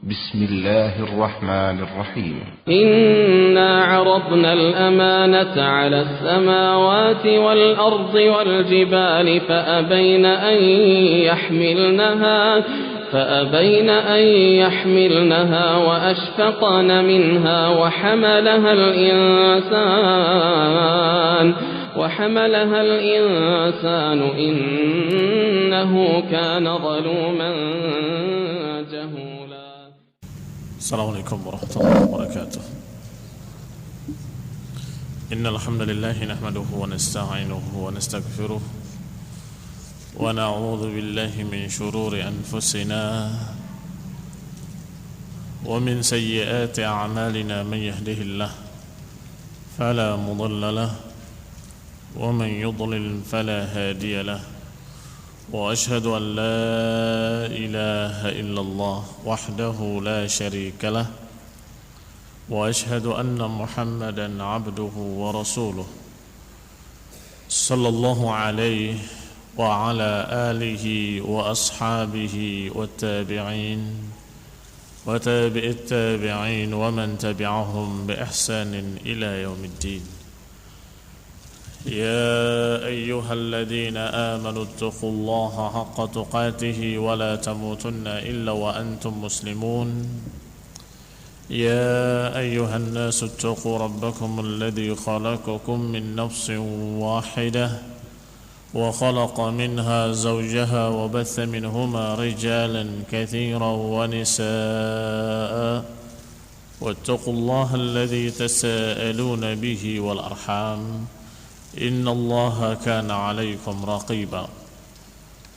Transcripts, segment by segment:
بسم الله الرحمن الرحيم إنا عرضنا الأمانة على السماوات والأرض والجبال فأبين أن يحملنها وأشفقن منها وحملها الإنسان إنه كان ظلوما جهولا. السلام عليكم ورحمة الله وبركاته. إن الحمد لله نحمده ونستعينه ونستغفره ونعوذ بالله من شرور أنفسنا ومن سيئات أعمالنا. من يهده الله فلا مضل له ومن يضلل فلا هادي له، وأشهد أن لا إله إلا الله وحده لا شريك له، وأشهد أن محمدا عبده ورسوله صلى الله عليه وعلى آله وأصحابه والتابعين وتابع التابعين ومن تبعهم بإحسان إلى يوم الدين. يا أيها الذين آمنوا اتقوا الله حق تقاته ولا تموتن إلا وأنتم مسلمون. يا أيها الناس اتقوا ربكم الذي خلقكم من نفس واحدة وخلق منها زوجها وبث منهما رجالا كثيرا ونساء، واتقوا الله الذي تساءلون به والأرحام إن الله كان عليكم رقيبا.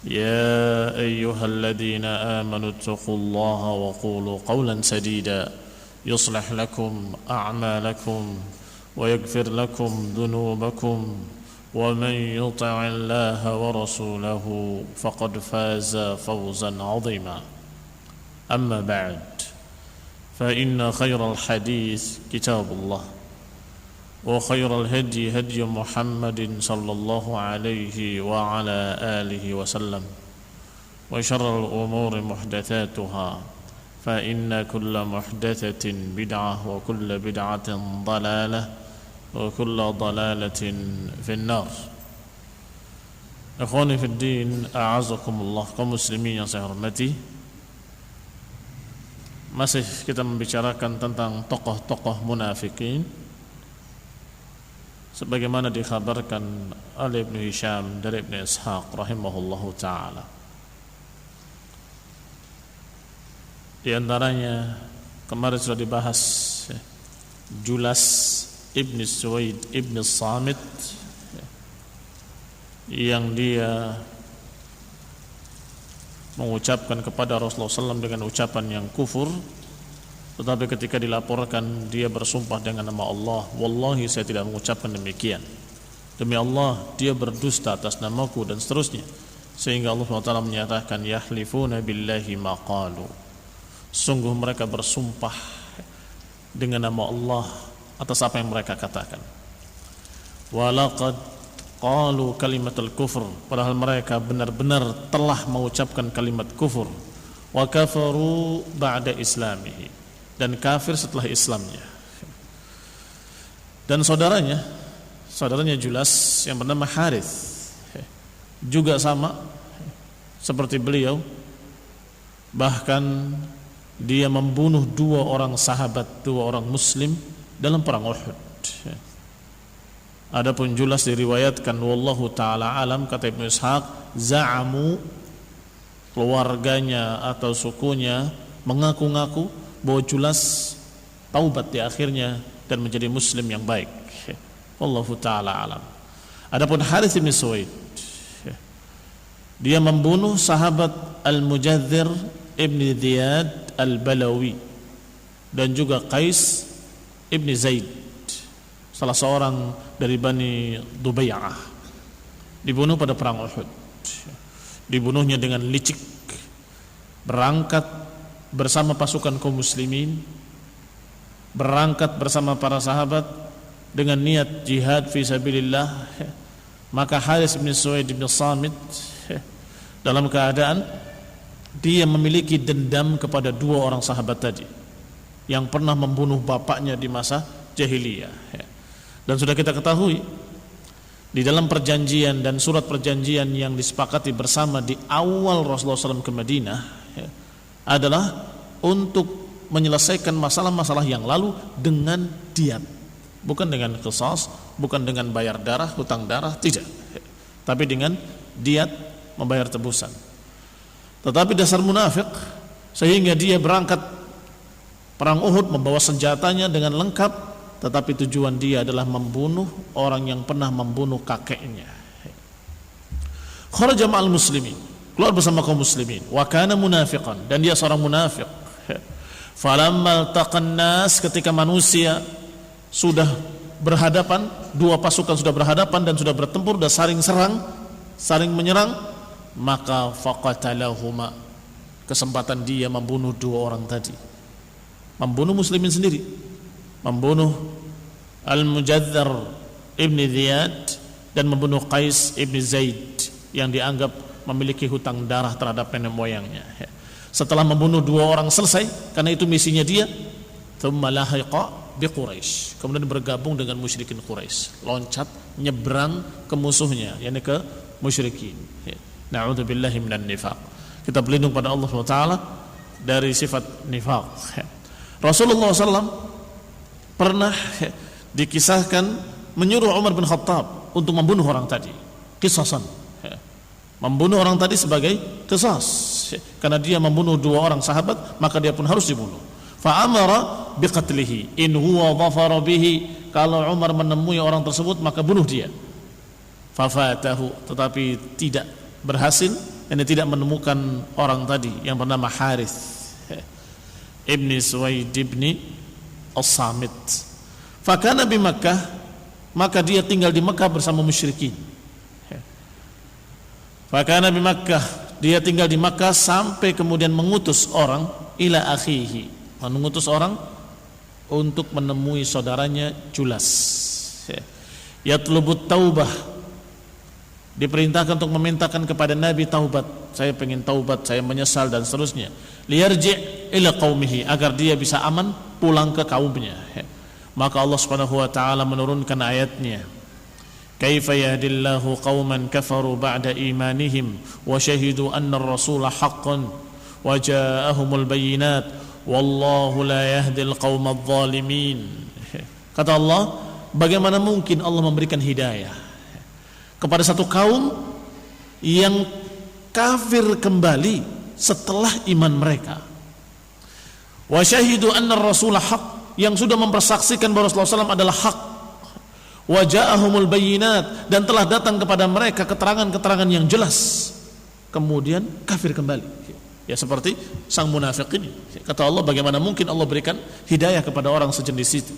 يا أيها الذين آمنوا اتقوا الله وقولوا قولا سديدا يصلح لكم أعمالكم ويغفر لكم ذنوبكم، ومن يطع الله ورسوله فقد فاز فوزا عظيما. أما بعد، فإن خير الحديث كتاب الله، وخير الهدي هدي محمد صلى الله عليه وعلى آله وسلم، وشر الأمور محدثاتها، فإن كل محدثة بدعة وكل بدعة ضلالة وكل ضلالة في النار. Ikhwani fi din, a'azakumullah, kaum muslimin yang saya hormati. Masih kita membicarakan tentang tokoh-tokoh munafikin sebagaimana dikhabarkan oleh Ibnu Hisham dari Ibnu Ishaq rahimahullahu ta'ala. Di antaranya kemarin sudah dibahas Julas Ibn Suwaid Ibn Samit, yang dia mengucapkan kepada Rasulullah SAW dengan ucapan yang kufur, tetapi ketika dilaporkan dia bersumpah dengan nama Allah, wallahi saya tidak mengucapkan demikian, demi Allah dia berdusta atas namaku, dan seterusnya, sehingga Allah SWT menyatakan yahlifuna billahi ma qalu, sungguh mereka bersumpah dengan nama Allah atas apa yang mereka katakan. Walaqad qalu kalimatul kufur, padahal mereka benar-benar telah mengucapkan kalimat kufur. Wa kafaru ba'da islamihi, dan kafir setelah Islamnya. Dan saudaranya Julas yang bernama Harith juga sama seperti beliau, bahkan dia membunuh dua orang muslim dalam perang Uhud. Adapun Julas diriwayatkan wallahu ta'ala alam, kata Ibnu Ishaq, za'amu, keluarganya atau sukunya mengaku-ngaku bahwa Julas taubat di akhirnya dan menjadi muslim yang baik. Wallahu ta'ala alam. Adapun Harith bin Suwaid, dia membunuh sahabat Al-Mujadzir Ibn Ziyad Al-Balawi dan juga Qais Ibn Zaid, salah seorang dari Bani Dubay'ah, dibunuh pada perang Uhud. Dibunuhnya dengan licik, berangkat bersama pasukan kaum muslimin, berangkat bersama para sahabat dengan niat jihad fi sabilillah. Maka Harith bin Suwaid bin Samit dalam keadaan dia memiliki dendam kepada dua orang sahabat tadi yang pernah membunuh bapaknya di masa jahiliyah. Dan sudah kita ketahui di dalam perjanjian dan surat perjanjian yang disepakati bersama di awal Rasulullah SAW ke Madinah adalah untuk menyelesaikan masalah-masalah yang lalu dengan diat, bukan dengan qisas, bukan dengan bayar darah, hutang darah, tidak, tapi dengan diat, membayar tebusan. Tetapi dasar munafik sehingga dia berangkat perang Uhud membawa senjatanya dengan lengkap, tetapi tujuan dia adalah membunuh orang yang pernah membunuh kakeknya. Kharaja ma'al muslimin, keluar bersama kaum muslimin, wa kana munafiqan, dan dia seorang munafik. Falamma altaqan nas, ketika manusia sudah berhadapan, dua pasukan sudah berhadapan dan sudah bertempur, sudah saling serang, saling menyerang, maka faqatalahuma, kesempatan dia membunuh dua orang tadi, membunuh muslimin sendiri, membunuh Al-Mujaddar ibn Ziyad dan membunuh Qais ibn Zaid yang dianggap memiliki hutang darah terhadap nenek moyangnya. Setelah membunuh dua orang selesai, karena itu misinya dia, thumma lahiqa bi Quraisy, kemudian bergabung dengan musyrikin Quraisy, loncat nyebrang ke musuhnya, yakni ke musyrikin. Na'udzubillahi minan nifaq. Kita berlindung pada Allah SWT dari sifat nifaq. Rasulullah SAW pernah dikisahkan menyuruh Umar bin Khattab untuk membunuh orang tadi, qisasan, membunuh orang tadi sebagai qisas, karena dia membunuh dua orang sahabat, maka dia pun harus dibunuh. Fa'amara biqatlihi in huwa dhafara bihi, kalau Umar menemui orang tersebut maka bunuh dia. Fafatahu, tetapi tidak berhasil, dan tidak menemukan orang tadi yang bernama Harith ibni Suwaid ibni As-Samit. Fakana bi Makkah, maka dia tinggal di Makkah bersama musyrikin. Fakana bi Makkah, dia tinggal di Makkah sampai kemudian mengutus orang ila akhihi, mengutus orang untuk menemui saudaranya Julas. Yatlubut taubah, diperintahkan untuk memintakan kepada Nabi taubat, saya pengen taubat, saya menyesal dan seterusnya. Liyarji' ila qaumihi, agar dia bisa aman pulang ke kaumnya. Maka Allah Subhanahu wa taala menurunkan ayatnya, kaifa yahdillahu qauman kafaru ba'da imanihim wa syahidu anna ar-rasula haqqan wa ja'ahumul bayyinat wallahu la yahdil qaumadh dhalimin. Kata Allah, bagaimana mungkin Allah memberikan hidayah kepada satu kaum yang kafir kembali setelah iman mereka, wa syahidu anna ar-rasula haq, yang sudah mempersaksikan bahwa Rasulullah SAW adalah hak, wa ja'ahumul bayyinat, dan telah datang kepada mereka keterangan-keterangan yang jelas, kemudian kafir kembali. Ya seperti sang munafik ini. Kata Allah, bagaimana mungkin Allah berikan hidayah kepada orang sejenis itu.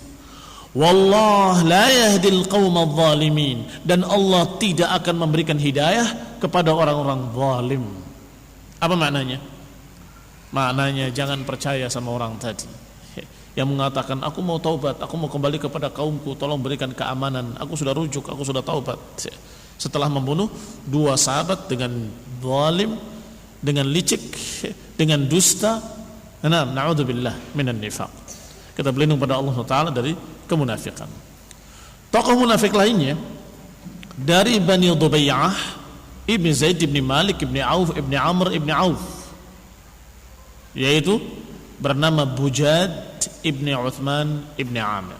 Wallah la yahdil qaumadh dhalimin, dan Allah tidak akan memberikan hidayah kepada orang-orang zalim. Apa maknanya? Maknanya jangan percaya sama orang tadi yang mengatakan, aku mau taubat, aku mau kembali kepada kaumku, tolong berikan keamanan, aku sudah rujuk, aku sudah taubat. Setelah membunuh dua sahabat dengan zalim, dengan licik, dengan dusta. Na'udzubillah minan nifaq. Kita berlindung pada Allah Taala dari kemunafikan. Tokoh munafik lainnya dari Bani Dubayyah, Ibni Zaid, Ibni Malik, Ibni Auf, Ibni Amr, Ibni Auf, yaitu bernama Bujad Ibni Uthman Ibni Amir.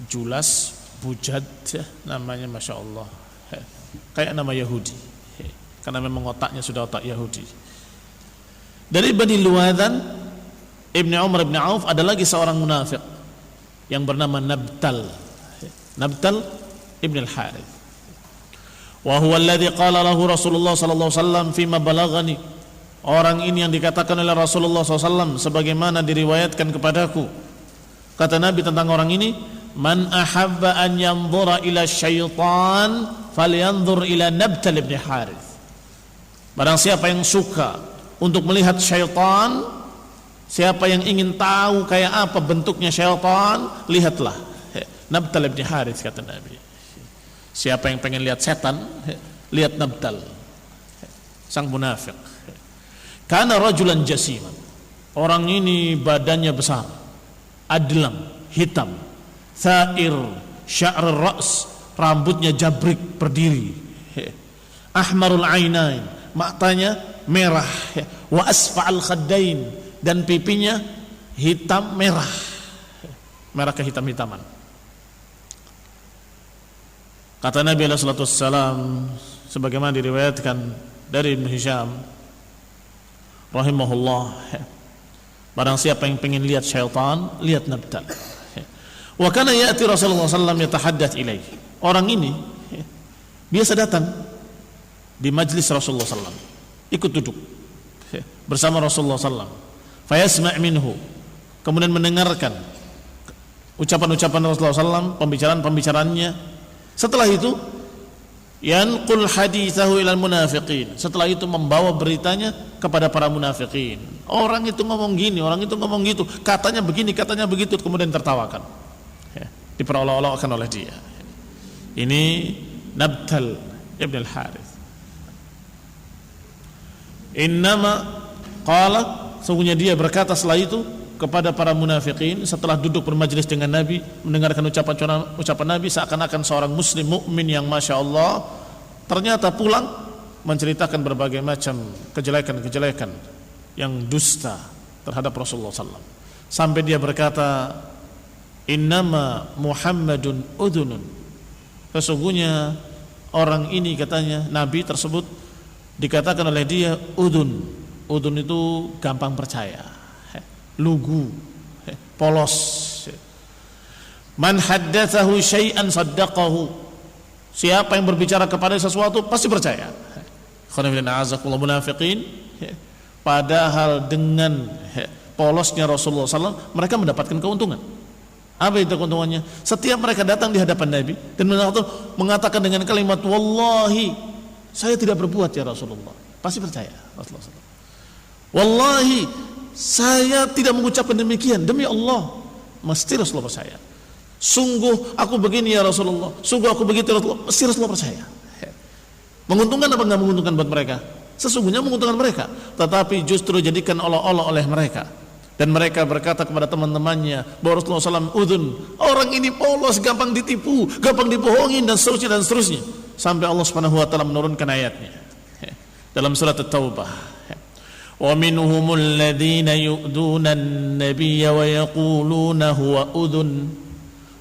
Julas Bujad, namanya Masya Allah, kayak nama Yahudi, karena memang otaknya sudah otak Yahudi. Dari Bani Luwadan Ibni Umar Ibni Auf ada lagi seorang munafik yang bernama Nabtal Ibn al-Harith. Wa huwa alladhi qala lahu Rasulullah sallallahu alaihi wasallam fima balaghani. Orang ini yang dikatakan oleh Rasulullah SAW sebagaimana diriwayatkan kepadaku. Kata Nabi tentang orang ini, man ahabba an yanzura ila syaitan falyanzur ila Nabtal ibn Harith. Barang siapa yang suka untuk melihat syaitan, siapa yang ingin tahu kayak apa bentuknya syaitan, lihatlah Nabtal ibn Harith, kata Nabi. Siapa yang pengen lihat setan, lihat Nabtal. sang munafik. Kana rajulan jasiman. Orang ini badannya besar, adlam, hitam, thair, sya'r ra's, rambutnya jabrik berdiri. Ahmarul ainain, matanya merah, wa asfa'al khaddain, dan pipinya hitam merah. Merah kehitam-hitaman. Kata Nabi sallallahu alaihi wasallam sebagaimana diriwayatkan dari Ibnu Hisham rahimahullah, barang siapa yang pengen lihat syaitan, lihat Nabtal. Wa kana ya'ti Rasulullah sallallahu alaihi wasallam yatahaddath ilaihi. Orang ini biasa datang di majlis Rasulullah sallallahu alaihi wasallam, ikut duduk bersama Rasulullah sallallahu alaihi wasallam. Fayasma' minhu, kemudian mendengarkan ucapan-ucapan Rasulullah sallallahu alaihi wasallam, pembicaraan-pembicaraannya. Setelah itu yanqul hadithahu ilal munafiqin, setelah itu membawa beritanya kepada para munafikin. Orang itu ngomong gini, orang itu ngomong gitu, katanya begini, katanya begitu, kemudian tertawakan, diperolok-olokkan oleh dia. Ini Nabtal ibn al-Harith. Innama qala, sungguhnya dia berkata setelah itu kepada para munafikin setelah duduk bermajlis dengan Nabi, mendengarkan ucapan Nabi, seakan-akan seorang muslim mukmin yang masya Allah, ternyata pulang menceritakan berbagai macam kejelekan-kejelekan yang dusta terhadap Rasulullah SAW. Sampai dia berkata, innama Muhammadun udhunun, sesungguhnya orang ini, katanya Nabi tersebut dikatakan oleh dia udhun. Udhun itu gampang percaya, lugu, polos. Man haddatsahu syai'an saddaqahu, siapa yang berbicara kepada sesuatu pasti percaya. Munafiqin, padahal dengan polosnya Rasulullah SAW mereka mendapatkan keuntungan. Apa itu keuntungannya? Setiap mereka datang di hadapan Nabi dan mengatakan dengan kalimat wallahi, saya tidak berbuat ya Rasulullah, pasti percaya Rasulullah SAW. Wallahi, saya tidak mengucapkan demikian, demi Allah, mesti Rasulullah percaya. Sungguh aku begini ya Rasulullah, sungguh aku begitu Rasulullah, mesti Rasulullah percaya. Menguntungkan apa enggak menguntungkan buat mereka? Sesungguhnya menguntungkan mereka, tetapi justru jadikan olok-olok oleh mereka. Dan mereka berkata kepada teman-temannya bahwa Rasulullah SAW udhun, orang ini polos, gampang ditipu, gampang dibohongin, dan seterusnya dan seterusnya. Sampai Allah Subhanahu wa taala menurunkan ayatnya dalam surat At-Taubah. Wa minhumul ladzina yu'duna an-nabiyya wa yaquluna huwa udhun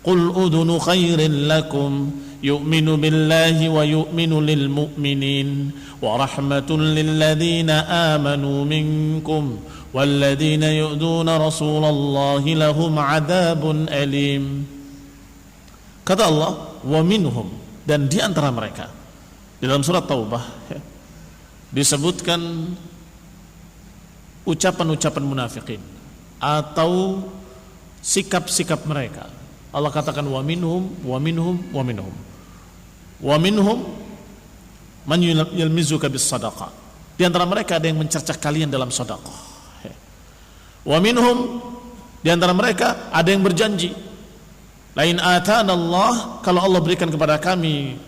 qul udhunu khairin lakum yu'minu billahi wa yu'minu lil mu'minin wa rahmatun lil ladzina amanu minkum wal ladzina yu'duna rasulallahi lahum 'adzabun alim. Kata Allah, wa minhum, dan di antara mereka. Di dalam surat Taubah disebutkan ucapan-ucapan munafikin atau sikap-sikap mereka. Allah katakan wa minhum wa minhum wa minhum. Wa minhum man yalmizuka bis sadaqah. Di antara mereka ada yang mencercah kalian dalam sedekah. Wa minhum, di antara mereka ada yang berjanji, lain atana Allah, kalau Allah berikan kepada kami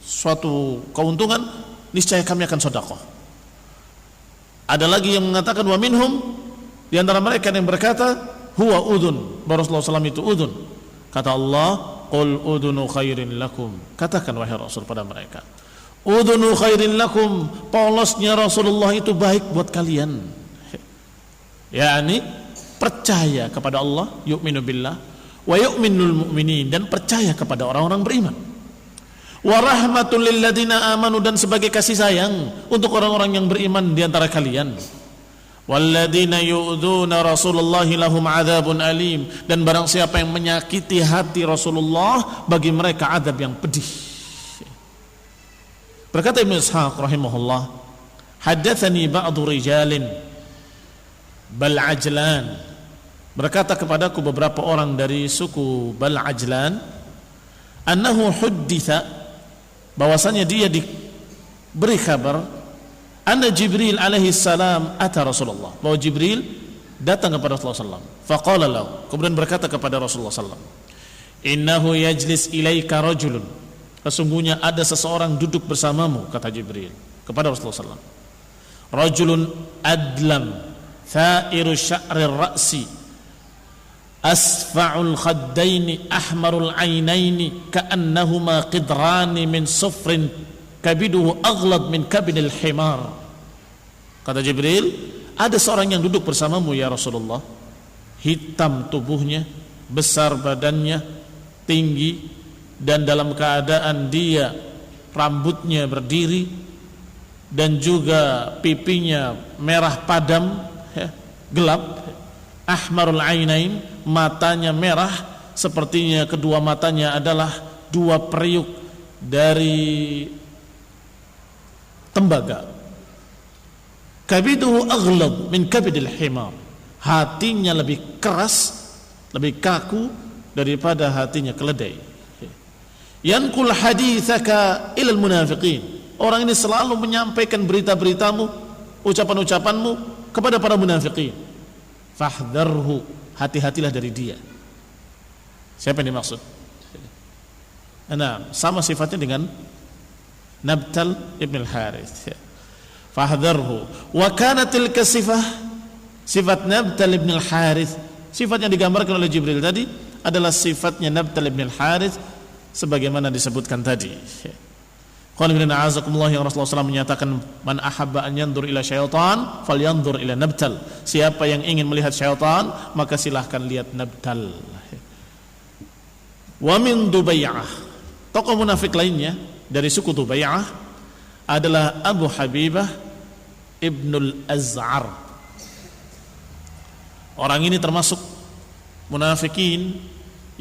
suatu keuntungan, niscaya kami akan sedekah. Ada lagi yang mengatakan wa minhum, di antara mereka yang berkata huwa udhun, bahwa Rasulullah SAW itu udhun. Kata Allah, qul udhunu khairin lakum, katakan wahai Rasul pada mereka, udhunu khairin lakum, polosnya Rasulullah itu baik buat kalian. yakni percaya kepada Allah, yu'minu billah wa yu'minul mu'minin, dan percaya kepada orang-orang beriman. Wa rahmatul lil ladzina amanu, dan sebagai kasih sayang untuk orang-orang yang beriman di antara kalian. Walladzina yu'dzuna Rasulullah lahum 'adzabun alim, dan barang siapa yang menyakiti hati Rasulullah, bagi mereka azab yang pedih. Berkata Ibnu Ishaq rahimahullah, haddatsani ba'du rijalin Bal Ajlan, berkata kepadaku beberapa orang dari suku Bal Ajlan, annahu hudditha, bahwasanya dia diberi kabar, anna Jibril alaihi salam ata Rasulullah, bahwa Jibril datang kepada Rasulullah SAW. Faqala lahu, kemudian berkata kepada Rasulullah SAW, innahu yajlis ilaika rajulun, sesungguhnya ada seseorang duduk bersamamu, kata Jibril kepada Rasulullah SAW. rajulun adlam tha'iru sya'rir ra'si asfa'ul khaddaini ahmarul ainaini ka'annahuma qidrani min sufrin kabiduhu aghlad min kabidil himar. Kata Jibril, ada seorang yang duduk bersamamu ya Rasulullah, hitam tubuhnya, besar badannya, tinggi, dan dalam keadaan dia rambutnya berdiri dan juga pipinya merah padam, gelap, ahmarul ainain, matanya merah, sepertinya kedua matanya adalah dua periuk dari tembaga. Kabiduhu aghlad min kabidil himar, hatinya lebih keras, lebih kaku daripada hatinya keledai. Yanqul haditsaka ilal munafiqin, orang ini selalu menyampaikan berita-beritamu, ucapan-ucapanmu kepada para munafiqin. Fahdharhu, hati-hatilah dari dia. Siapa yang dimaksud? Nah, sama sifatnya dengan Nabtal ibn al-Harith. Fahdharhu. Wa kanat tilka sifat Nabtal ibn al-Harith, sifat yang digambarkan oleh Jibril tadi adalah sifatnya Nabtal ibn al-Harith sebagaimana disebutkan tadi. Qul inna a'azakumullah, yang Rasulullah SAW menyatakan, man ahabba an yandur ila syaitan falyandur ila Nabtal. Siapa yang ingin melihat syaitan, maka silahkan lihat Nabtal. Wa min Dubay'ah, tokoh munafik lainnya dari suku Dubay'ah adalah Abu Habibah Ibnul Az'ar. Orang ini termasuk munafikin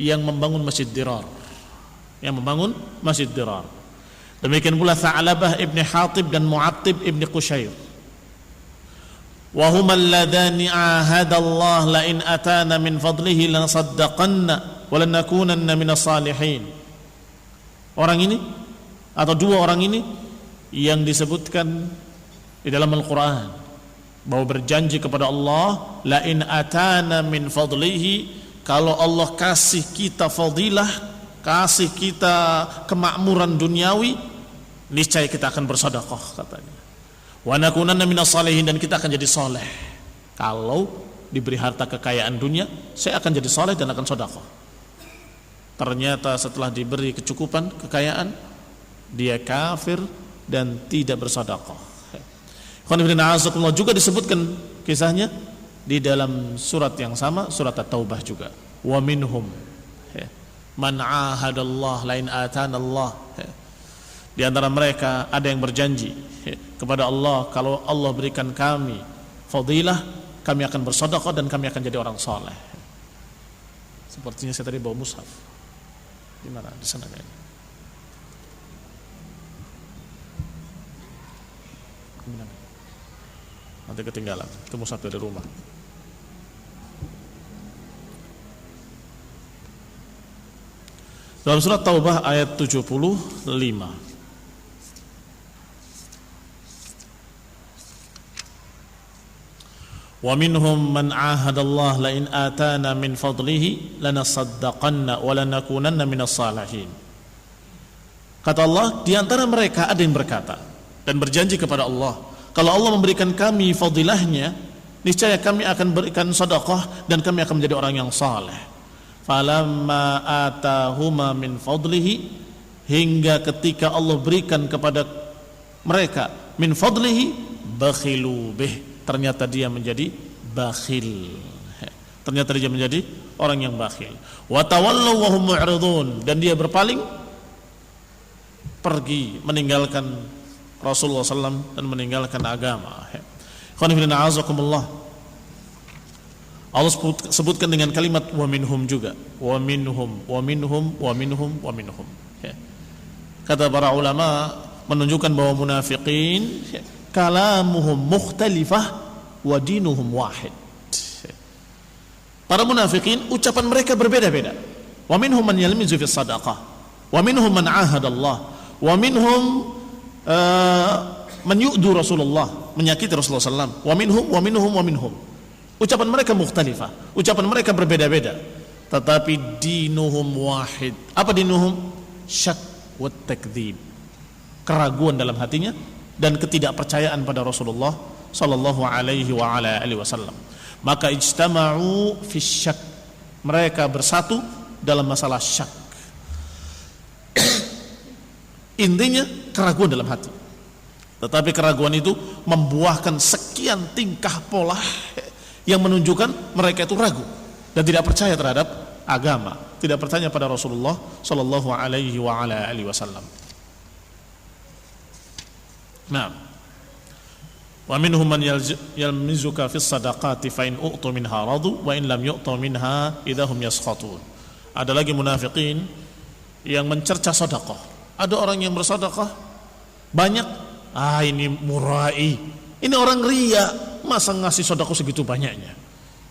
yang membangun Masjid Dirar, Demikian pula Tha'labah ibn Hatib dan Mu'attib ibn Qushayr. Wa huma alladhani ahadallah la in atana min fadlihi lanasaddaqanna wa lanakunanna minas salihin. Orang ini atau dua orang ini yang disebutkan di dalam Al-Quran bahwa berjanji kepada Allah, la in atana min fadlihi, kalau Allah kasih kita fadilah, kasih kita kemakmuran duniawi, niscaya kita akan bersedekah, katanya. Wa nakunanna minas salihin, dan kita akan jadi soleh. Kalau diberi harta kekayaan dunia, saya akan jadi soleh dan akan sedekah. Ternyata setelah diberi kecukupan kekayaan, dia kafir dan tidak bersedekah. Juga disebutkan kisahnya di dalam surat yang sama, surat At-Taubah juga. Wa minhum man ahadallah lain atanallah, di antara mereka ada yang berjanji kepada Allah, kalau Allah berikan kami fadilah, kami akan bersedekah dan kami akan jadi orang saleh. Sepertinya saya tadi bawa mushaf. Di mana? Di sana kayaknya. Nanti ketinggalan, itu mushaf dari rumah. Dalam surat Taubah ayat 75. Wa minhum man ahadallah la in atana min fadlihi lanasaddaqanna wa lanakunanna minas salihin. Kata Allah, di antara mereka ada yang berkata dan berjanji kepada Allah, kalau Allah memberikan kami fadilahnya, niscaya kami akan berikan sedekah dan kami akan menjadi orang yang saleh. Falamma atahuma min fadlihi, hingga ketika Allah berikan kepada mereka min fadlihi, bakhilu bih, ternyata dia menjadi bakhil. Ternyata dia menjadi orang yang bakhil. Wa tawallaw wa hum mu'ridun, dan dia berpaling, pergi meninggalkan Rasulullah SAW dan meninggalkan agama. Allah sebutkan dengan kalimat wa minhum juga. Wa minhum. Kata para ulama menunjukkan bahwa munafiqin kalamuhum mukhtalifah wa dinuhum wahid. Para munafiqin ucapan mereka berbeda-beda. Wa minhum man yalmizu fi sadaqah, wa minhum man ahadallah, wa minhum man yu'du Rasulullah, menyakiti Rasulullah SAW. Wa minhum. Ucapan mereka mukhtalifah, ucapan mereka berbeda-beda, tetapi dinuhum wahid. Apa dinuhum? Syak wa takdzib, keraguan dalam hatinya dan ketidakpercayaan pada Rasulullah sallallahu alaihi wa ala alihi wasallam. Maka ijtama'u fi syak, mereka bersatu dalam masalah syak. Intinya keraguan dalam hati. Tetapi keraguan itu membuahkan sekian tingkah pola yang menunjukkan mereka itu ragu dan tidak percaya terhadap agama, tidak percaya pada Rasulullah sallallahu alaihi wa ala alihi wasallam. Nah, wa minhum man yalmizuka fis sadaqati fa in u'tu minha radu wa in lam yu'tu minha idahum yaskhatun. Ada lagi munafikin yang mencerca sedekah. Ada orang yang bersedekah banyak, ini murai, ini orang ria, masa ngasih sedekah segitu banyaknya.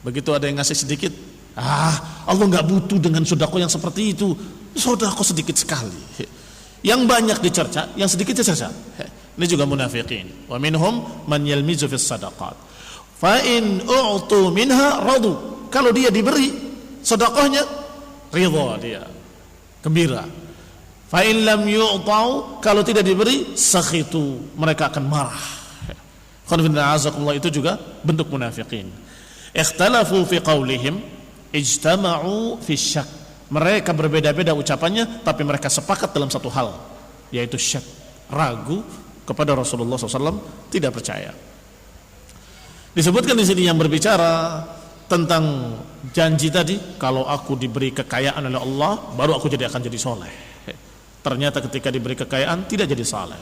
Begitu ada yang ngasih sedikit, Allah nggak butuh dengan sedekah yang seperti itu, sedekah sedikit sekali. Yang banyak dicerca, yang sedikit dicerca. Ini juga munafikin. Wa minhum man yalmizu fis sadaqat fa in u'tu minha radu. Kalau dia diberi sedekahnya, ridha dia, gembira. Fa in lam yu'tau, kalau tidak diberi, sakhitu, mereka akan marah. Itu juga bentuk munafikin. Ikhtalafu fi qaulihim ijtama'u fi syak. Mereka berbeda-beda ucapannya, tapi mereka sepakat dalam satu hal, yaitu syak, ragu kepada Rasulullah SAW, tidak percaya. Disebutkan di sini yang berbicara tentang janji tadi, kalau aku diberi kekayaan oleh Allah, baru aku akan jadi soleh. Ternyata ketika diberi kekayaan tidak jadi saleh.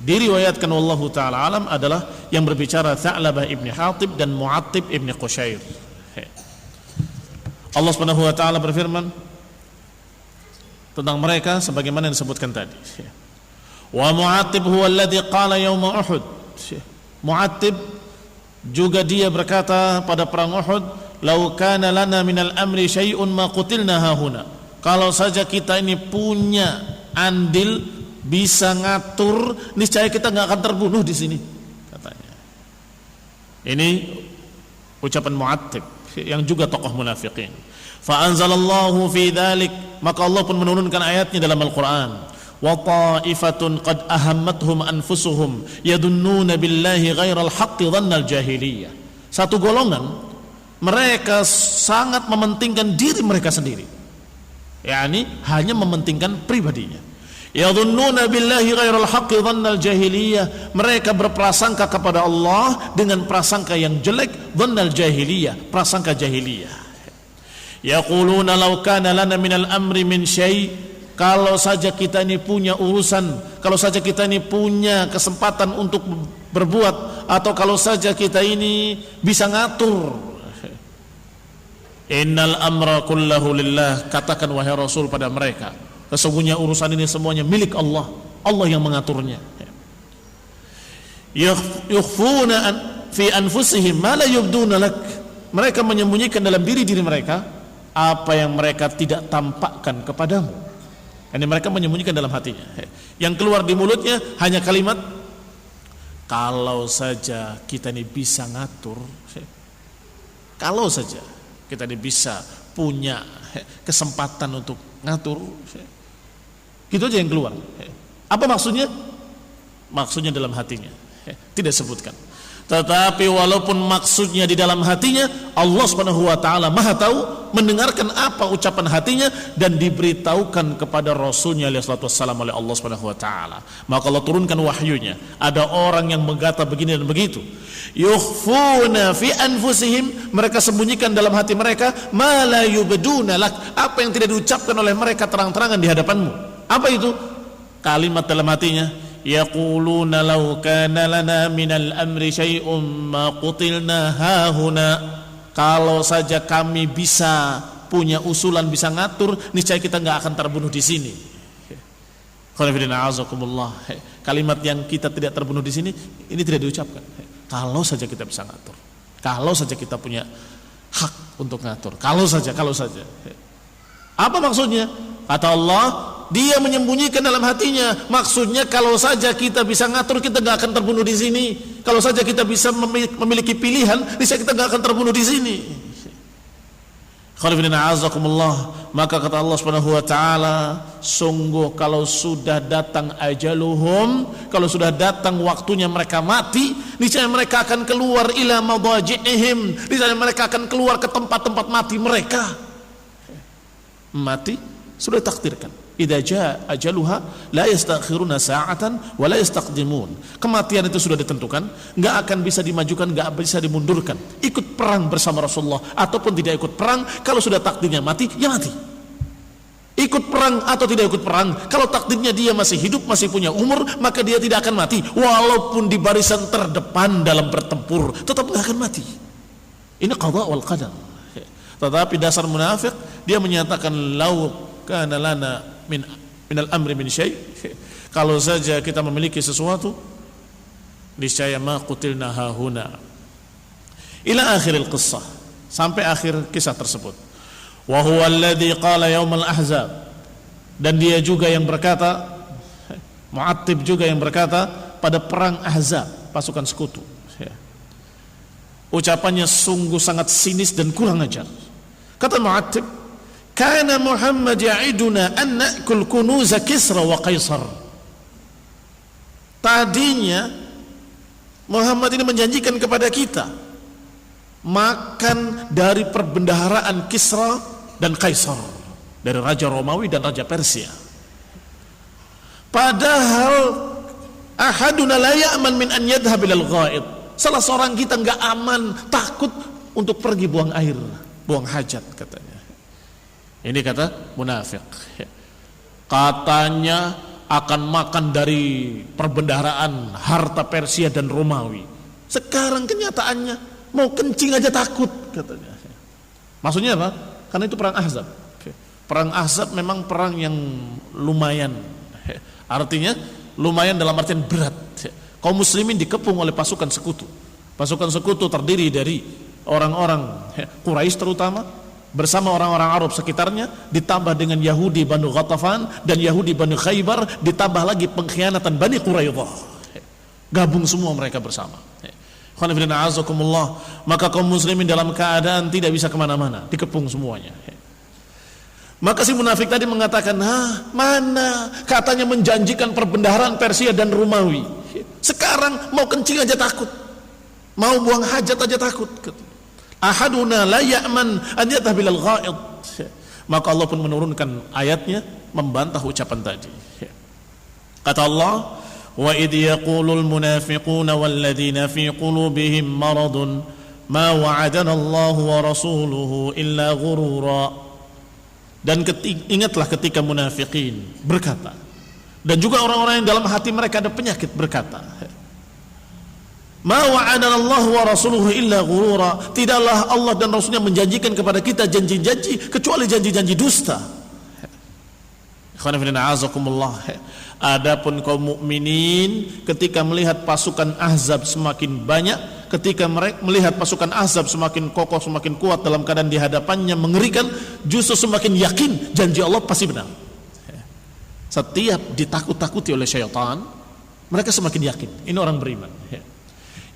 Diriwayatkan wallahu taala alam adalah yang berbicara Tha'labah ibni Hatib dan Mu'attib ibni Qushair. Allah Subhanahu wa taala berfirman tentang mereka sebagaimana yang disebutkan tadi. Wa Mu'attib huwa alladhi qala yawma Uhud. Mu'attib juga dia berkata pada perang Uhud, "Lau kana lana minal amri syai'un ma qutilna hahuna." Kalau saja kita ini punya andil, bisa ngatur, niscaya kita nggak akan terbunuh di sini, katanya. Ini ucapan Mu'attib yang juga tokoh munafikin. Fa anzalallahu fi dzalik, maka Allah pun menurunkan ayatnya dalam Al-Qur'an. Wa ta'ifatun qad ahammathum anfusuhum yadunnuna billahi ghairal haqqi dhannal jahiliyah. Satu golongan mereka sangat mementingkan diri mereka sendiri, yakni hanya mementingkan pribadinya. Yadhunnuna billahi ghairal haqqi dhannal jahiliyah, mereka berprasangka kepada Allah dengan prasangka yang jelek, dhannal jahiliyah, prasangka jahiliyah. Yaquluna law kana lana minal amri min syai', kalau saja kita ini punya urusan, kalau saja kita ini punya kesempatan untuk berbuat, atau kalau saja kita ini bisa ngatur. Innal amra kullahu lillah, katakan wahai Rasul pada mereka, sesungguhnya urusan ini semuanya milik Allah, Allah yang mengaturnya. Yukhfuna fi anfusihim ma la yubduna lak, mereka menyembunyikan dalam diri mereka apa yang mereka tidak tampakkan kepadamu. Yani mereka menyembunyikan dalam hatinya. Yang keluar di mulutnya hanya kalimat, kalau saja kita ini bisa ngatur, kalau saja kita ini bisa punya kesempatan untuk ngatur, gitu aja yang keluar. Apa maksudnya? Maksudnya dalam hatinya, tidak sebutkan. Tetapi walaupun maksudnya di dalam hatinya, Allah Subhanahu wa taala Maha tahu, mendengarkan apa ucapan hatinya, dan diberitahukan kepada Rasulnya alaihi salatu wassalam oleh Allah Subhanahu wa taala. Maka Allah turunkan wahyunya. Ada orang yang berkata begini dan begitu. Yukhfuna fi anfusihim, mereka sembunyikan dalam hati mereka, ma la yubduna lak, apa yang tidak diucapkan oleh mereka terang-terangan di hadapanmu. Apa itu? Kalimat dalam hatinya, yaquluna law kana lana minal amri syai'un ma qutilna hahuna, kalau saja kami bisa punya usulan, bisa ngatur, niscaya kita nggak akan terbunuh di sini. Kalimat yang kita tidak terbunuh di sini ini tidak diucapkan. Kalau saja kita bisa ngatur, kalau saja kita punya hak untuk ngatur, kalau saja. Apa maksudnya? Kata Allah, dia menyembunyikan dalam hatinya. Maksudnya kalau saja kita bisa ngatur, kita nggak akan terbunuh di sini. Kalau saja kita bisa memiliki pilihan, niscaya kita nggak akan terbunuh di sini. Maka kata Allah Subhanahu wa taala, sungguh kalau sudah datang ajaluhum, kalau sudah datang waktunya mereka mati, niscaya mereka akan keluar ila madaji'ihim, niscaya mereka akan keluar ke tempat-tempat mati mereka. Mati sudah takdirkan. Idza jaa ajaluha la yastakhiruna sa'atan wa la yastaqdimun. Kematian itu sudah ditentukan, enggak akan bisa dimajukan, enggak bisa dimundurkan. Ikut perang bersama Rasulullah ataupun tidak ikut perang, kalau sudah takdirnya mati, ya mati. Ikut perang atau tidak ikut perang, kalau takdirnya dia masih hidup, masih punya umur, maka dia tidak akan mati. Walaupun di barisan terdepan dalam bertempur, tetap enggak akan mati. Ini qada wal qadar. Tetapi dasar munafik, dia menyatakan lau kana lana minal amri min syai', kalau saja kita memiliki sesuatu, niscaya ma qutilna hahuna, ila akhiril qissah, sampai akhir kisah tersebut. Wa huwa alladhi qala yaumal ahzab, dan dia juga yang berkata, Mu'attib juga yang berkata pada perang Ahzab, pasukan sekutu. Ucapannya sungguh sangat sinis dan kurang ajar. Kata Mu'attib, kana Muhammad ya'iduna an na'kul kunuz Kisra wa Qaisar. Tadinya Muhammad ini menjanjikan kepada kita makan dari perbendaharaan Kisra dan Kaisar, dari Raja Romawi dan Raja Persia. Padahal ahaduna la ya'man min an yadhhab ilal ghaid. Salah seorang kita enggak aman, takut untuk pergi buang air, buang hajat katanya. Ini kata munafik. Katanya akan makan dari perbendaharaan harta Persia dan Romawi. Sekarang kenyataannya mau kencing aja takut katanya. Maksudnya apa? Karena itu perang Ahzab. Perang Ahzab memang perang yang lumayan. Artinya lumayan dalam artian berat. Kaum muslimin dikepung oleh pasukan sekutu. Pasukan sekutu terdiri dari orang-orang Quraisy terutama, bersama orang-orang Arab sekitarnya, ditambah dengan Yahudi Banu Ghatafan dan Yahudi Banu Khaybar, ditambah lagi pengkhianatan Bani Quraidah. Gabung semua mereka bersama. Maka kaum muslimin dalam keadaan tidak bisa kemana-mana, dikepung semuanya. Maka si munafik tadi mengatakan, mana katanya menjanjikan perbendaharaan Persia dan Romawi, sekarang mau kencing aja takut, mau buang hajat aja takut. Ahaduna la ya'man an yadhhab ilal ghaid. Maka Allah pun menurunkan ayatnya membantah ucapan tadi. Kata Allah, wa idh yaqulul munafiquna walladzina fi qulubihim maradun ma wa'adana Allahu wa rasuluhu illa ghurura. Dan ingatlah ketika munafikin berkata, dan juga orang-orang yang dalam hati mereka ada penyakit berkata, ma wa'adana Allah wa rasuluhu illa ghurura. Tidaklah Allah dan Rasulnya menjanjikan kepada kita janji-janji kecuali janji-janji dusta. Adapun kaum mukminin ketika melihat pasukan Ahzab semakin banyak, ketika mereka melihat pasukan Ahzab semakin kokoh, semakin kuat dalam keadaan di hadapannya mengerikan, justru semakin yakin janji Allah pasti benar. Setiap ditakut-takuti oleh syaitan, mereka semakin yakin. Ini orang beriman.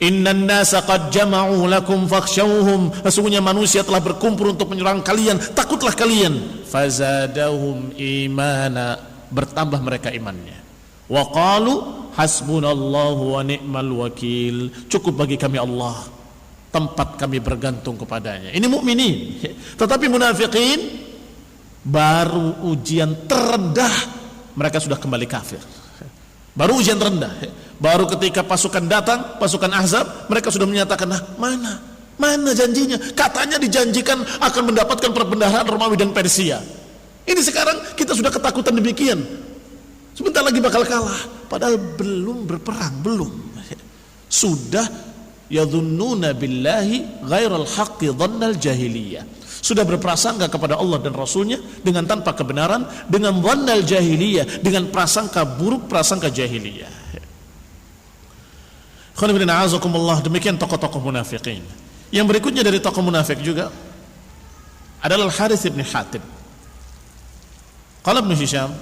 Innan nasa qad jama'u lakum fakhshawhum. Sesungguhnya manusia telah berkumpul untuk menyerang kalian, takutlah kalian. Fazadahum imana, bertambah mereka imannya. Wa qalu hasbunallahu wa ni'mal wakil. Cukup bagi kami Allah, tempat kami bergantung kepadanya. Ini mukminin. Tetapi munafikin baru ujian terendah mereka sudah kembali kafir. Baru ujian terendah. Baru ketika pasukan datang, pasukan Ahzab, mereka sudah menyatakan, mana janjinya? Katanya dijanjikan akan mendapatkan perbendaharaan Romawi dan Persia. Ini sekarang kita sudah ketakutan demikian. Sebentar lagi bakal kalah. Padahal belum berperang, belum. Sudah yadhunnuna billahi ghairal haqqi dhannal jahiliyah. Sudah berprasangka kepada Allah dan Rasulnya dengan tanpa kebenaran, dengan dhannal jahiliyah, dengan prasangka buruk, prasangka jahiliyah. Demikian tokoh-tokoh munafikin. Yang berikutnya dari tokoh munafik juga adalah Al-Harits bin Hatib. Qala Ibnu Hisham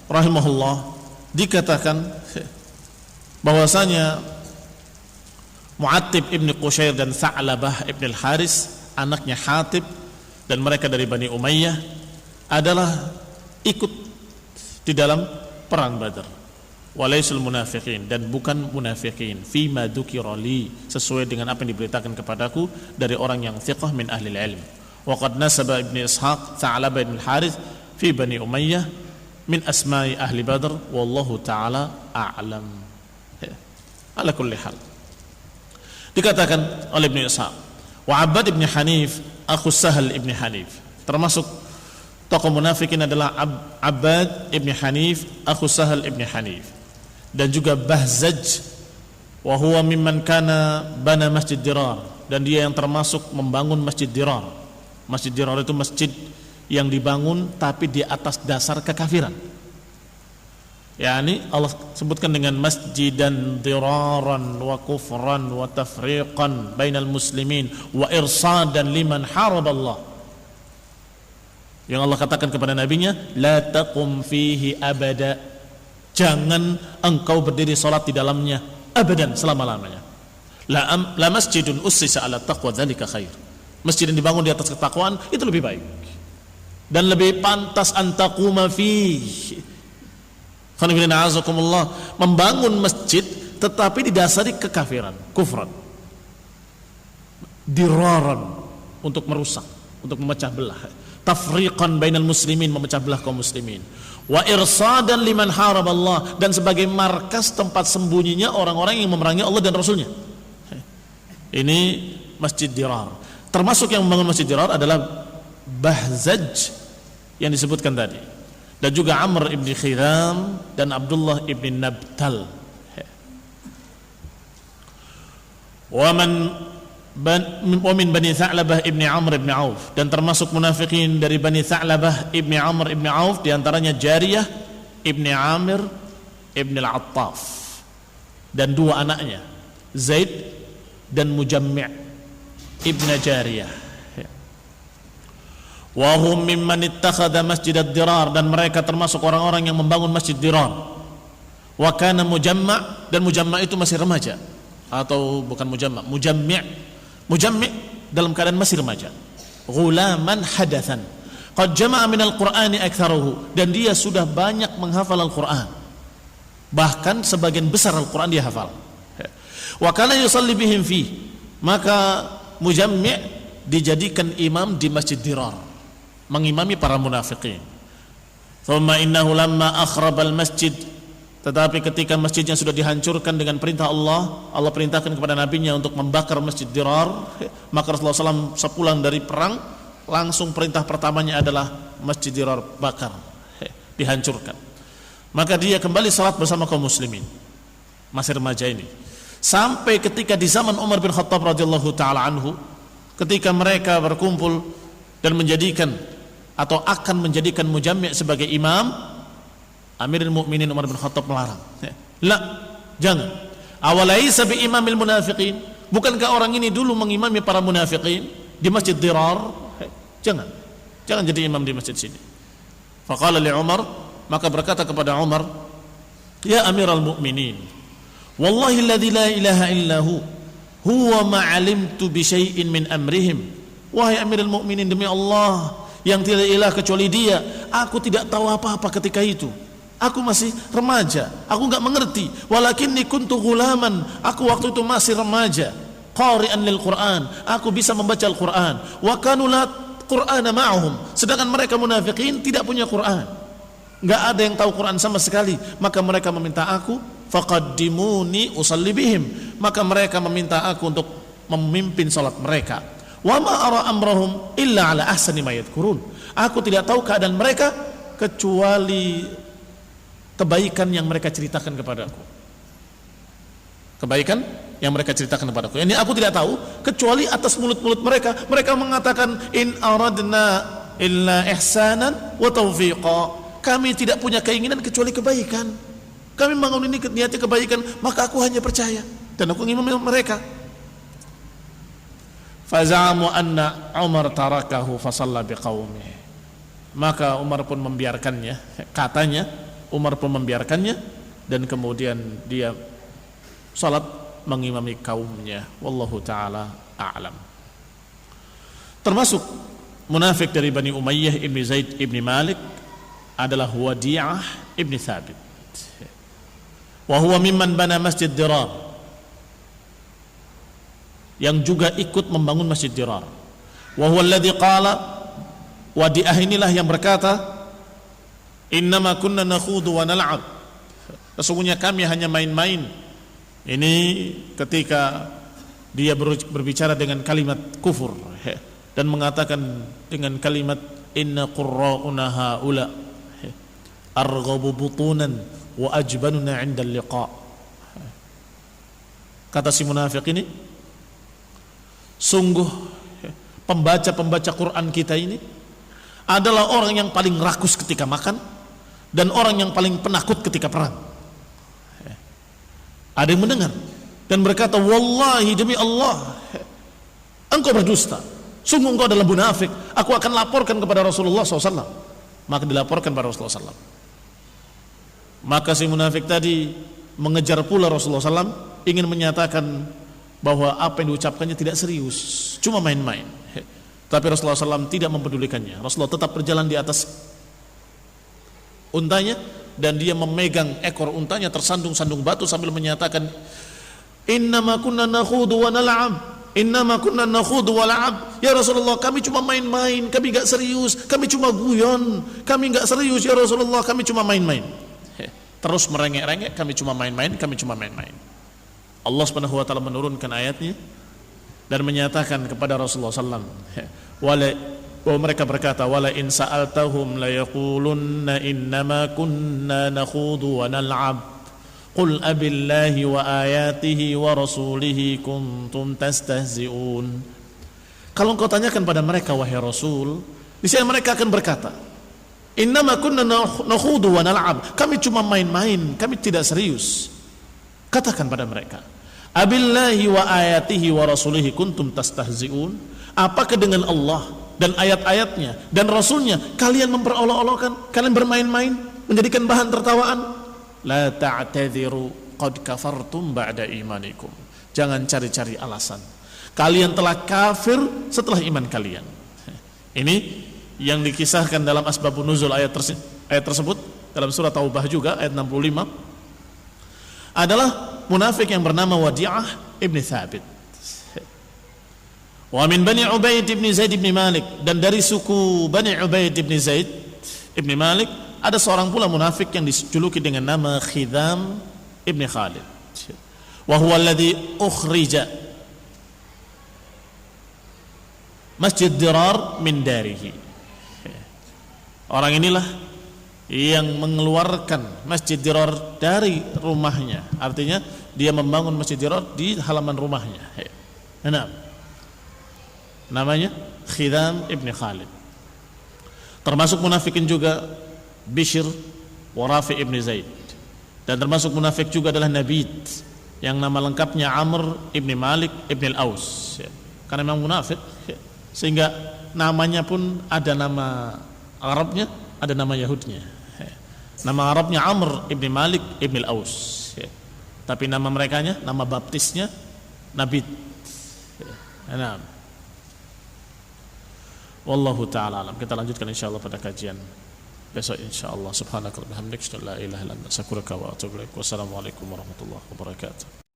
rahimahullah, dikatakan bahwasanya Mu'attib ibn Qushair dan Tha'labah ibn al-Haris, anaknya Hatib, dan mereka dari Bani Umayyah, adalah ikut di dalam perang Badar. Walaisul munafiqin, dan bukan munafiqin, fima dzukira li, sesuai dengan apa yang diberitakan kepadaku dari orang yang thiqah min ahli ilm. Wa qad nasaba Ibnu Ishaq Tha'labah ibn al-Harits fi Bani Umayyah min asma'i ahli Badr, wallahu taala a'lam. Ala kulli hal, dikatakan oleh Ibnu Ishaq, wa Abbad ibn Hanif akhu Sahal ibn Hanif, termasuk tokoh munafikin adalah Abbad ibn Hanif akhu Sahal ibn Hanif, dan juga Bahzaj wa huwa mimman kana bana Masjid Dirar, dan dia yang termasuk membangun Masjid Dirar. Masjid Dirar itu masjid yang dibangun tapi di atas dasar kekafiran. Yani Allah sebutkan dengan masjidan diraran wa kufran wa tafriqan bainal muslimin wa irsadan liman haraballah. Yang Allah katakan kepada nabinya, la taqum fihi abada, jangan engkau berdiri salat di dalamnya abadan, selama-lamanya. La masjidun ussisa ala taqwa dzalika khair. Masjid yang dibangun di atas ketakwaan itu lebih baik dan lebih pantas antaquma fihi. Membangun masjid tetapi didasari kekafiran, kufran, diraran, untuk merusak, untuk memecah belah, tafriqan bainal muslimin, memecah belah kaum muslimin, wa irsadan liman haraballah, dan sebagai markas tempat sembunyinya orang-orang yang memerangi Allah dan Rasulnya. Ini Masjid Dirar. Termasuk yang membangun Masjid Dirar adalah Bahzaj yang disebutkan tadi, dan juga Amr ibn Khiram dan Abdullah ibn Nabtal. Wa min Bani Tha'labah ibn Amr ibn Auf, dan termasuk munafikin dari Bani Tha'labah ibn Amr ibn Auf, diantaranya Jariyah ibn Amir ibn al-Attaf, dan dua anaknya Zaid dan Mujammi' ibn Jariyah. Wa hum mimman ittakhadha Masjid ad-Dirar, dan mereka termasuk orang-orang yang membangun Masjid Dirar. Wa kana Mujamma', dan Mujamma' itu masih remaja, atau bukan Mujamma', Mujammi' dalam keadaan masih remaja. Ghulaman hadathan qad jama'a minal Qur'ani aktsaruhu, dan dia sudah banyak menghafal Al-Qur'an, bahkan sebagian besar Al-Qur'an dia hafal. Wa kana yusalli bihim fi, maka Mujammi' dijadikan imam di Masjid Dirar, mengimami para munafiqin. Thumma innahu lamma akhrabal masjid, tetapi ketika masjidnya sudah dihancurkan dengan perintah Allah, Allah perintahkan kepada nabinya untuk membakar Masjid Dirar, maka Rasulullah SAW sepulang dari perang, langsung perintah pertamanya adalah Masjid Dirar bakar, dihancurkan. Maka dia kembali salat bersama kaum muslimin, masih remaja ini, sampai ketika di zaman Umar bin Khattab radhiyallahu taala anhu, ketika mereka berkumpul dan menjadikan atau akan menjadikan Mujammi' sebagai imam, Amirul Mukminin Umar bin Khattab melarang. La, jangan. Awalaisa bi imamil munafiqin, bukankah orang ini dulu mengimami para munafiqin di Masjid Dirar? Jangan jadi imam di masjid sini. Faqala li Umar, maka berkata kepada Umar, ya Amirul Mukminin, wallahi alladzi la ilaha illahu huwa ma'alimtu bi syai'in min amrihim. Wahai Amirul Mukminin, demi Allah yang tidak ilah kecuali Dia, aku tidak tahu apa-apa ketika itu. Aku masih remaja, aku enggak mengerti. Walakinni kuntu ghulaman, aku waktu itu masih remaja. Qari'an lil Qur'an, aku bisa membaca Al-Qur'an. Wa kanu la Qur'ana ma'ahum, sedangkan mereka munafikin tidak punya Qur'an, enggak ada yang tahu Qur'an sama sekali. Maka mereka meminta aku, faqaddimuni usalli bihim, maka mereka meminta aku untuk memimpin salat mereka. Wa ma ara amrahum illa ala ahsani ma yadhkurun, aku tidak tahu keadaan mereka kecuali kebaikan yang mereka ceritakan kepadaku. Kebaikan yang mereka ceritakan kepadaku, ini aku tidak tahu kecuali atas mulut-mulut mereka. Mereka mengatakan in aradna illa ihsanan wa taufiqa, kami tidak punya keinginan kecuali kebaikan. Kami bangun ini niatnya kebaikan, maka aku hanya percaya dan aku ingin mereka. Fazamu anna Umar tarakahu fasalla biqaumihi, maka Umar pun membiarkannya, katanya Umar pun membiarkannya, dan kemudian dia salat mengimami kaumnya. Wallahu taala a'lam. Termasuk munafik dari Bani Umayyah ibni Zaid ibni Malik adalah Wadi'ah ibni Thabit. Wa huwa mimman bana Masjid Dirar, yang juga ikut membangun Masjid Dirar. Wa huwa alladhi qala, Wadi'ah inilah yang berkata, innama kunna nakhudu wa nal'ab, sesungguhnya kami hanya main-main. Ini ketika dia berbicara dengan kalimat kufur dan mengatakan dengan kalimat inna qurra'una haula arghabu butunan wa ajbanuna 'inda al-liqa. Kata si munafik ini, sungguh pembaca-pembaca Quran kita ini adalah orang yang paling rakus ketika makan dan orang yang paling penakut ketika perang. Ada yang mendengar dan berkata, wallahi demi Allah, engkau berdusta, sungguh engkau adalah munafik, aku akan laporkan kepada Rasulullah SAW. Maka dilaporkan kepada Rasulullah SAW. Maka si munafik tadi mengejar pula Rasulullah SAW, ingin menyatakan bahwa apa yang diucapkannya tidak serius, cuma main-main. Tapi Rasulullah SAW tidak mempedulikannya. Rasulullah tetap berjalan di atas untanya dan dia memegang ekor untanya tersandung-sandung batu sambil menyatakan, innama kunna nakhudu wa nal'ab, innama kunna nakhudu wa nal'ab. Ya Rasulullah, kami cuma main-main, kami enggak serius, kami cuma guyon, kami enggak serius ya Rasulullah, kami cuma main-main. Terus merengek-rengek, kami cuma main-main, kami cuma main-main. Allah Subhanahu wa taala menurunkan ayatnya dan menyatakan kepada Rasulullah SAW, bahwa mereka berkata, wala in sa'altahum la yaqulunna innama kunna nakhudu wa nal'ab qul abillahi wa ayatihi wa rasulihi kuntum tastahzi'un. Kalau engkau tanyakan pada mereka, wahai Rasul, niscaya mereka akan berkata, innama kunna nakhudu wa nal'ab, kami cuma main-main, kami tidak serius. Katakan pada mereka, abillahi wa ayatihi wa rasulihi kuntum tastahzi'un, apakah dengan Allah dan ayat-ayatnya dan Rasulnya kalian memperolok-olokkan, kalian bermain-main, menjadikan bahan tertawaan? La ta'tadhiru qad kafartum ba'da imanikum, jangan cari-cari alasan, kalian telah kafir setelah iman kalian. Ini yang dikisahkan dalam asbabun nuzul ayat tersebut dalam surah Taubah juga ayat 65 adalah munafik yang bernama Wadi'ah ibni Thabit. Wa min Bani Ubaid ibni Zaid ibni Malik, dan dari suku Bani Ubaid ibni Zaid ibni Malik ada seorang pula munafik yang dijuluki dengan nama Khidam ibni Khalid. Wa huwa alladhi ukhrija Masjid Dirar min darihi. Orang inilah yang mengeluarkan Masjid Dirar dari rumahnya. Artinya dia membangun Masjid Dirar di halaman rumahnya. Nah, namanya Khidam ibn Khalid. Termasuk munafikin juga Bishr wa Rafi ibn Zaid. Dan termasuk munafik juga adalah Nabid, yang nama lengkapnya Amr ibn Malik ibn al-Aus. Karena memang munafik, sehingga namanya pun ada nama Arabnya, ada nama Yahudnya. Nama Arabnya Amr ibn Malik ibn al-Aus, tapi nama merekanya, nama baptisnya Nabid. Nah, wallahu ta'ala alam. Kita lanjutkan insyaallah pada kajian besok insyaallah. Subhanakallahumma wa bihamdika, la ilaha illa anta, astaghfiruka wa atubu ilaik. Wassalamualaikum warahmatullahi wabarakatuh.